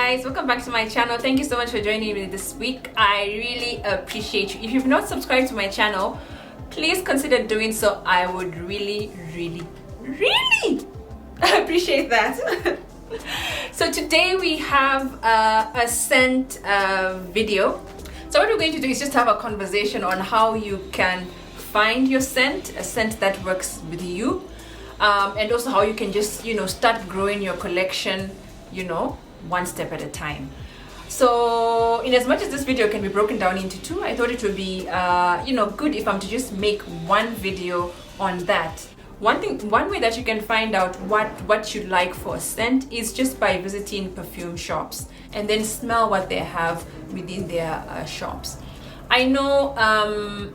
guys, welcome back to my channel. Thank you so much for joining me this week. I really appreciate you. If you've not subscribed to my channel, please consider doing so. I would really appreciate that. So today we have a scent video. So what we're going to do is just have a conversation on how you can find your scent, a scent that works with you, and also how you can just start growing your collection, one step at a time. So in as much as this video can be broken down into two, I thought it would be good if I'm to just make one video on that. One way that you can find out what you like for a scent is just by visiting perfume shops and then smell what they have within their shops. I know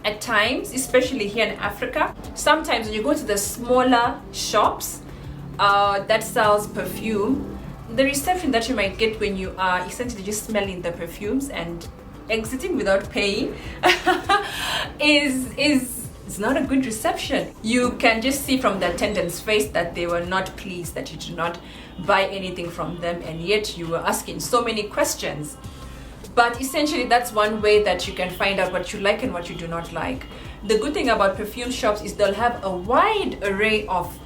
at times, especially here in Africa, sometimes when you go to the smaller shops that sells perfume, the reception that you might get when you are essentially just smelling the perfumes and exiting without paying is not a good reception. You can just see from the attendant's face that they were not pleased that you did not buy anything from them, and yet you were asking so many questions. But essentially that's one way that you can find out what you like and what you do not like. The good thing about perfume shops is they'll have a wide array of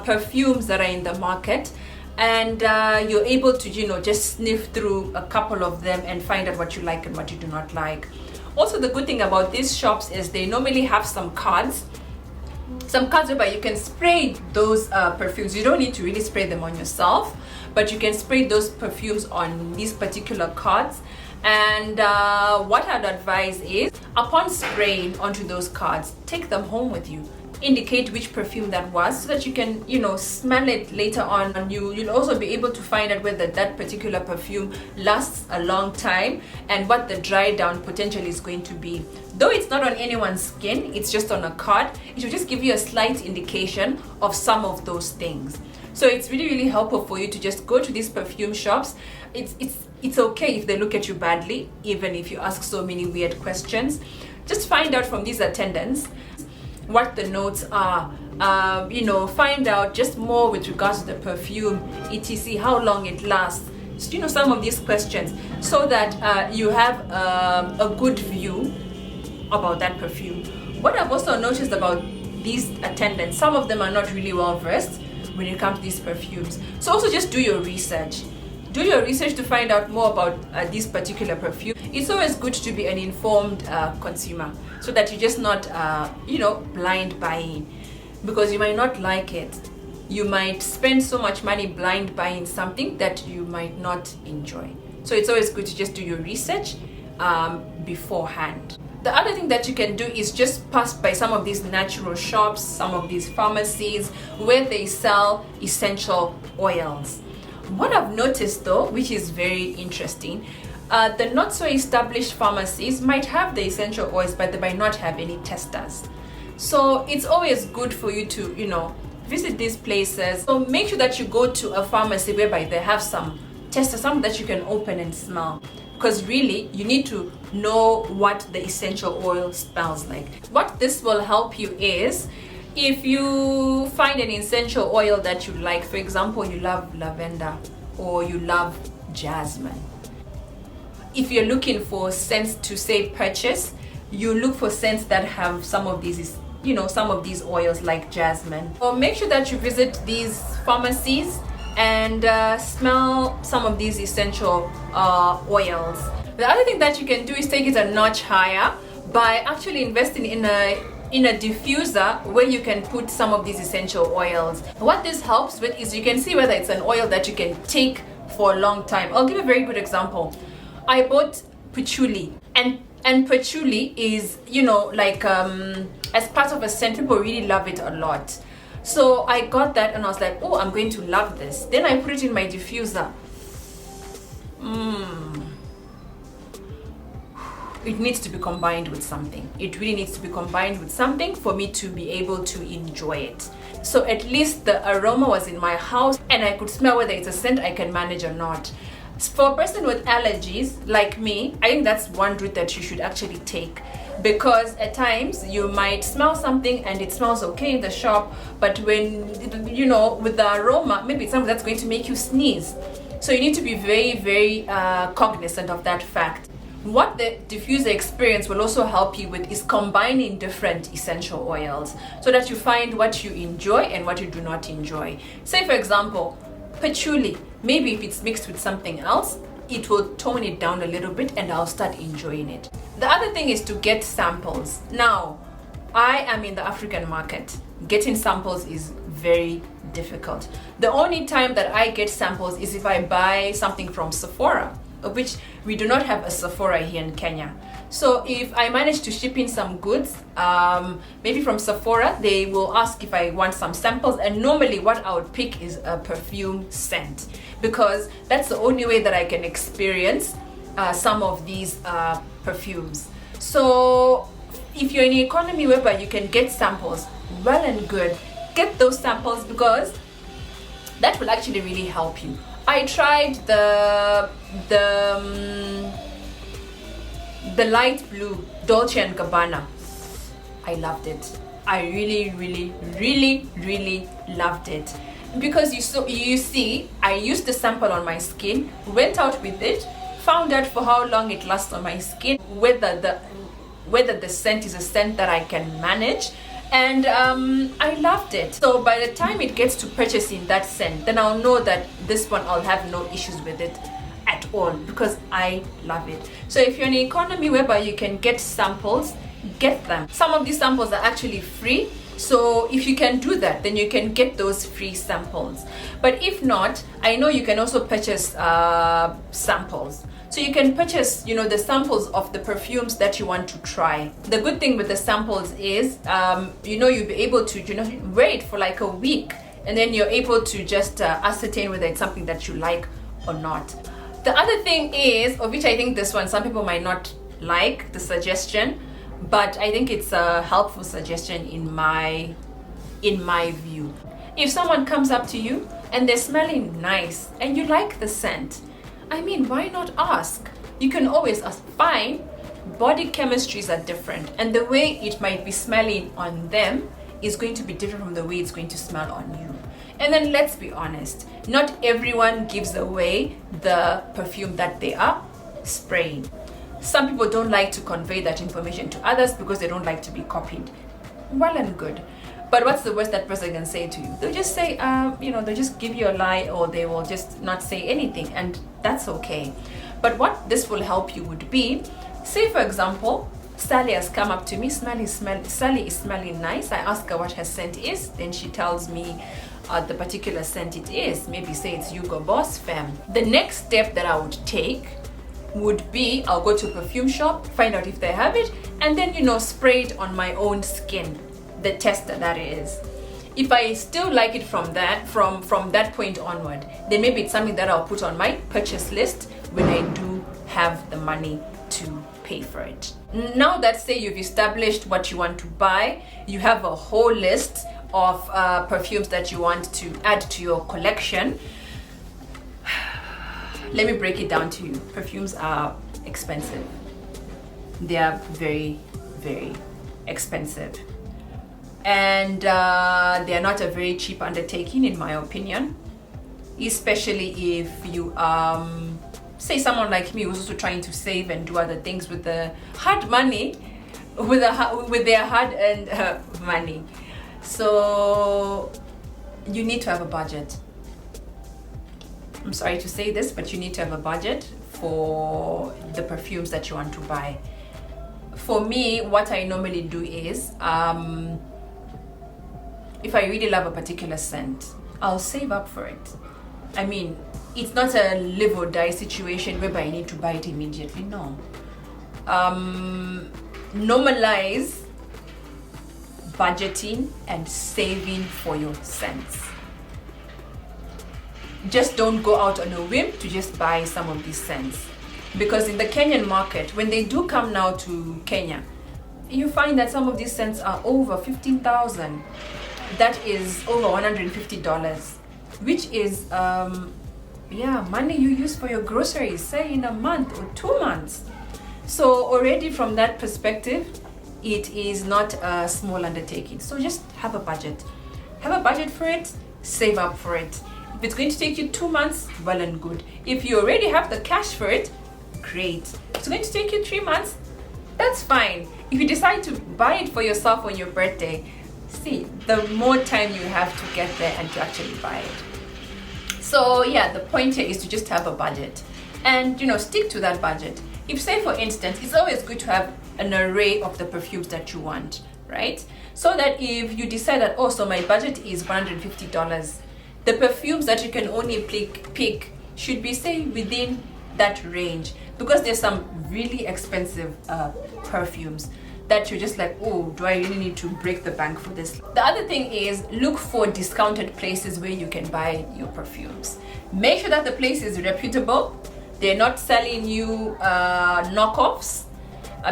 perfumes that are in the market, and you're able to just sniff through a couple of them and find out what you like and what you do not like. Also, the good thing about these shops is they normally have some cards whereby you can spray those perfumes. You don't need to really spray them on yourself, but you can spray those perfumes on these particular cards. And what I'd advise is, upon spraying onto those cards, take them home with you. Indicate which perfume that was so that you can smell it later on, and you'll also be able to find out whether that particular perfume lasts a long time and what the dry down potential is going to be. Though it's not on anyone's skin, it's just on a card, it will just give you a slight indication of some of those things. So it's really helpful for you to just go to these perfume shops. It's okay if they look at you badly, even if you ask so many weird questions. Just find out from these attendants what the notes are, find out just more with regards to the perfume, etc., how long it lasts, some of these questions, so that you have a good view about that perfume. What I've also noticed about these attendants, some of them are not really well versed when it comes to these perfumes. So also just do your research. Do your research to find out more about this particular perfume. It's always good to be an informed consumer, so that you're just not, blind buying, because you might not like it. You might spend so much money blind buying something that you might not enjoy. So it's always good to just do your research beforehand. The other thing that you can do is just pass by some of these natural shops, some of these pharmacies where they sell essential oils. What I've noticed though, which is very interesting, the not so established pharmacies might have the essential oils, but they might not have any testers. So it's always good for you to, visit these places. So make sure that you go to a pharmacy whereby they have some testers, some that you can open and smell. Because really, you need to know what the essential oil smells like. What this will help you is, if you find an essential oil that you like, for example, you love lavender or you love jasmine. If you're looking for scents to say purchase, you look for scents that have some of these, some of these oils like jasmine. So make sure that you visit these pharmacies and smell some of these essential oils. The other thing that you can do is take it a notch higher by actually investing in a diffuser where you can put some of these essential oils. What this helps with is you can see whether it's an oil that you can take for a long time. I'll give a very good example. I bought patchouli, and patchouli is as part of a scent, people really love it a lot. So I got that and I was like, oh, I'm going to love this. Then I put it in my diffuser. It needs to be combined with something. It really needs to be combined with something for me to be able to enjoy it. So at least the aroma was in my house and I could smell whether it's a scent I can manage or not. For a person with allergies like me, I think that's one route that you should actually take, because at times you might smell something and it smells okay in the shop, but when with the aroma, maybe it's something that's going to make you sneeze. So you need to be very, very cognizant of that fact. What the diffuser experience will also help you with is combining different essential oils so that you find what you enjoy and what you do not enjoy. Say, for example, patchouli. Maybe if it's mixed with something else, it will tone it down a little bit and I'll start enjoying it. The other thing is to get samples. Now, I am in the African market. Getting samples is very difficult. The only time that I get samples is if I buy something from Sephora, of which we do not have a Sephora here in Kenya. So if I manage to ship in some goods, maybe from Sephora, they will ask if I want some samples, and normally what I would pick is a perfume scent, because that's the only way that I can experience some of these perfumes. So if you're in an economy whereby you can get samples, well and good, get those samples, because that will actually really help you. I tried the light blue Dolce & Gabbana. I loved it. I really loved it, because you see, I used the sample on my skin, went out with it, found out for how long it lasts on my skin, whether the scent is a scent that I can manage, and I loved it. So by the time it gets to purchasing that scent, then I'll know that this one I'll have no issues with it at all, because I love it. So if you're in an economy whereby you can get samples, get them. Some of these samples are actually free, so if you can do that, then you can get those free samples. But if not, I know you can also purchase samples. So you can purchase, the samples of the perfumes that you want to try. The good thing with the samples is, you'll be able to, wear it for like a week, and then you're able to just ascertain whether it's something that you like or not. The other thing is, of which I think this one, some people might not like the suggestion, but I think it's a helpful suggestion in my view. If someone comes up to you and they're smelling nice and you like the scent, I mean, why not ask? You can always ask. Fine, body chemistries are different, and the way it might be smelling on them is going to be different from the way it's going to smell on you. And then let's be honest, not everyone gives away the perfume that they are spraying. Some people don't like to convey that information to others because they don't like to be copied. Well and good. But what's the worst that person can say to you? They'll just say, they'll just give you a lie, or they will just not say anything, and that's okay. But what this will help you would be, say for example, Sally has come up to me, Sally is smelling nice. I ask her what her scent is, then she tells me the particular scent it is. Maybe say it's Hugo Boss Femme. The next step that I would take would be, I'll go to a perfume shop, find out if they have it, and then spray it on my own skin. The tester, that is. If I still like it from that point onward, then maybe it's something that I'll put on my purchase list when I do have the money to pay for it. Now that, say, you've established what you want to buy, you have a whole list of perfumes that you want to add to your collection. Let me break it down to you. Perfumes are expensive. They are very, very expensive. And they are not a very cheap undertaking, in my opinion, especially if you say someone like me who's also trying to save and do other things with the hard money, with their hard-earned money. So you need to have a budget. I'm sorry to say this, but you need to have a budget for the perfumes that you want to buy. For me, what I normally do is, if I really love a particular scent, I'll save up for it. I mean, it's not a live or die situation whereby I need to buy it immediately. No. Normalize budgeting and saving for your scents. Just don't go out on a whim to just buy some of these scents, because in the Kenyan market, when they do come now to Kenya, you find that some of these scents are over 15,000. That is over $150, which is money you use for your groceries, say in a month or 2 months. So already from that perspective, it is not a small undertaking. So just have a budget for it, save up for it, If it's going to take you 2 months, well and good. If you already have the cash for it, great. If it's going to take you 3 months, that's fine. If you decide to buy it for yourself on your birthday, see, the more time you have to get there and to actually buy it. So yeah, the point here is to just have a budget and stick to that budget. If, say for instance, it's always good to have an array of the perfumes that you want, right? So that if you decide that, oh, so my budget is $150, the perfumes that you can only pick should be, say, within that range, because there's some really expensive perfumes that you're just like, oh, do I really need to break the bank for this? The other thing is, look for discounted places where you can buy your perfumes. Make sure that the place is reputable. They're not selling you knockoffs,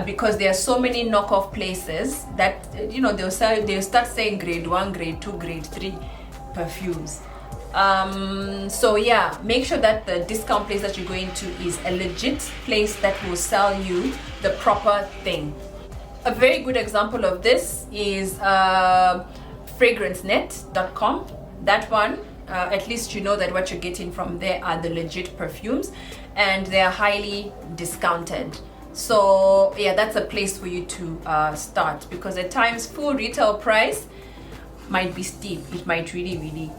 because there are so many knockoff places that they'll start saying grade 1, grade 2, grade 3 perfumes. So yeah, make sure that the discount place that you're going to is a legit place that will sell you the proper thing. A very good example of this is fragrancenet.com. That one, at least you know that what you're getting from there are the legit perfumes, and they are highly discounted. So yeah, that's a place for you to start, because at times full retail price might be steep. It might really be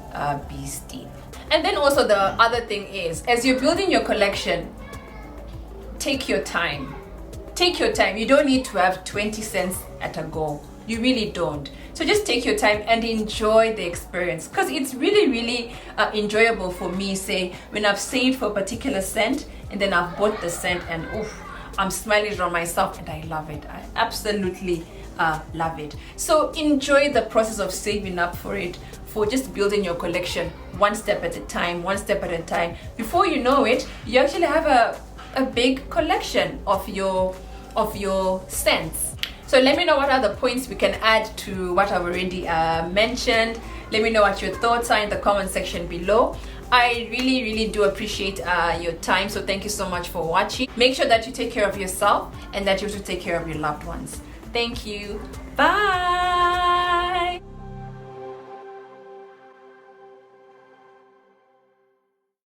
steep. And then also the other thing is, as you're building your collection, take your time. Take your time. You don't need to have 20 cents at a go. You really don't. So just take your time and enjoy the experience, because it's really enjoyable for me, say, when I've saved for a particular scent and then I've bought the scent and oof, I'm smiling on myself and I love it. I absolutely love it. So enjoy the process of saving up for it, for just building your collection one step at a time. Before you know it, you actually have a big collection of your scents. So let me know what other points we can add to what I've already mentioned. Let me know what your thoughts are in the comment section below. I really do appreciate your time, so thank you so much for watching. Make sure that you take care of yourself and that you also take care of your loved ones. Thank you. Bye.